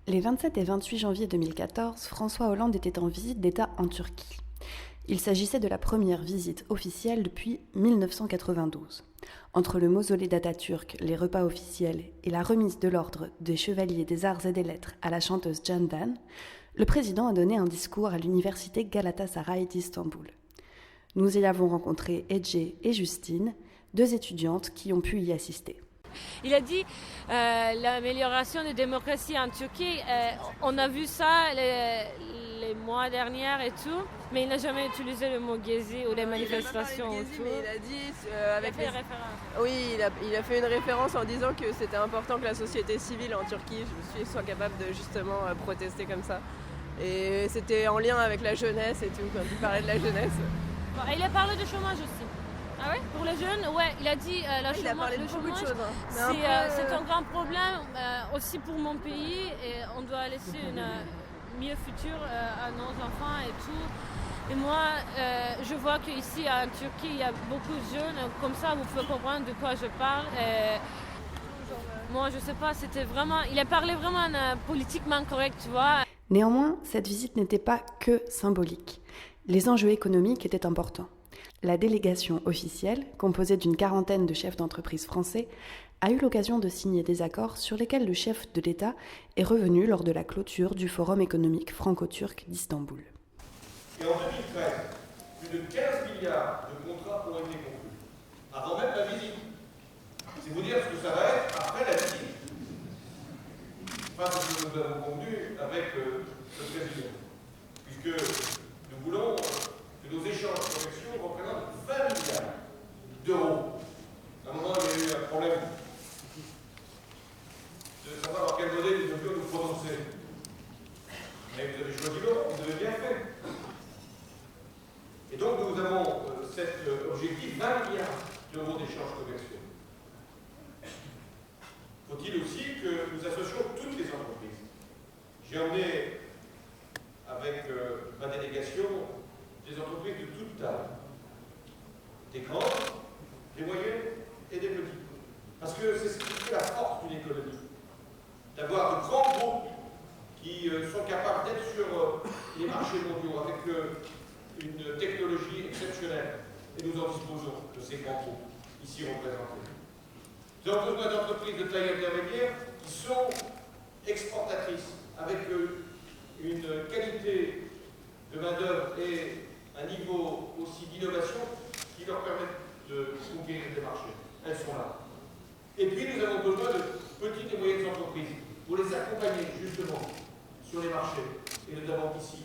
Les 27 et 28 janvier 2014, François Hollande était en visite d'État en Turquie. Il s'agissait de la première visite officielle depuis 1992. Entre le mausolée d'Atatürk, les repas officiels et la remise de l'ordre des chevaliers des arts et des lettres à la chanteuse Candan, le président a donné un discours à l'université Galatasaray d'Istanbul. Nous y avons rencontré Ece et Justine, deux étudiantes qui ont pu y assister. Il a dit l'amélioration de la démocratie en Turquie, on a vu ça les mois derniers et tout, mais il n'a jamais utilisé le mot Gezi ou les manifestations. Il a dit il a fait une référence en disant que c'était important que la société civile en Turquie soit capable de justement protester comme ça. Et c'était en lien avec la jeunesse et tout, quand il parlait de la jeunesse. Il a parlé de chômage aussi. Ah ouais? Pour les jeunes, ouais, il a dit il a parlé de beaucoup de choses. C'est un grand problème aussi pour mon pays et on doit laisser une meilleure futur à nos enfants et tout. Et moi, je vois qu'ici en Turquie, il y a beaucoup de jeunes, comme ça vous pouvez comprendre de quoi je parle. Moi, je sais pas, c'était vraiment, il a parlé vraiment politiquement correct, tu vois. Néanmoins, cette visite n'était pas que symbolique. Les enjeux économiques étaient importants. La délégation officielle, composée d'une quarantaine de chefs d'entreprise français, a eu l'occasion de signer des accords sur lesquels le chef de l'État est revenu lors de la clôture du Forum économique franco-turc d'Istanbul. Et en 2013, plus de 15 milliards de contrats ont été conclus, avant même la visite. C'est vous dire ce que ça va être après la visite. Enfin, ce que nous avons convenu avec le président, puisque nous voulons que nos échanges commerciaux représentent 20 milliards d'euros. À un moment, il y a eu un problème de savoir dans quel modèle nous devions nous prononcer. Mais vous avez choisi l'autre, vous avez bien fait. Et donc, nous avons cet objectif 20 milliards d'euros d'échanges commerciaux. Faut-il aussi que nous associons toutes les entreprises? J'ai emmené avec ma délégation des entreprises de toute taille, des grandes, des moyennes et des petites. Parce que c'est ce qui fait la force d'une économie, d'avoir de grands groupes qui sont capables d'être sur les marchés mondiaux avec une technologie exceptionnelle. Et nous en disposons de ces grands groupes ici représentés. Nous avons besoin d'entreprises de taille intermédiaire qui sont exportatrices, avec une qualité de main-d'œuvre et un niveau aussi d'innovation qui leur permettent de conquérir des marchés. Elles sont là. Et puis nous avons besoin de petites et moyennes entreprises pour les accompagner justement sur les marchés, et notamment ici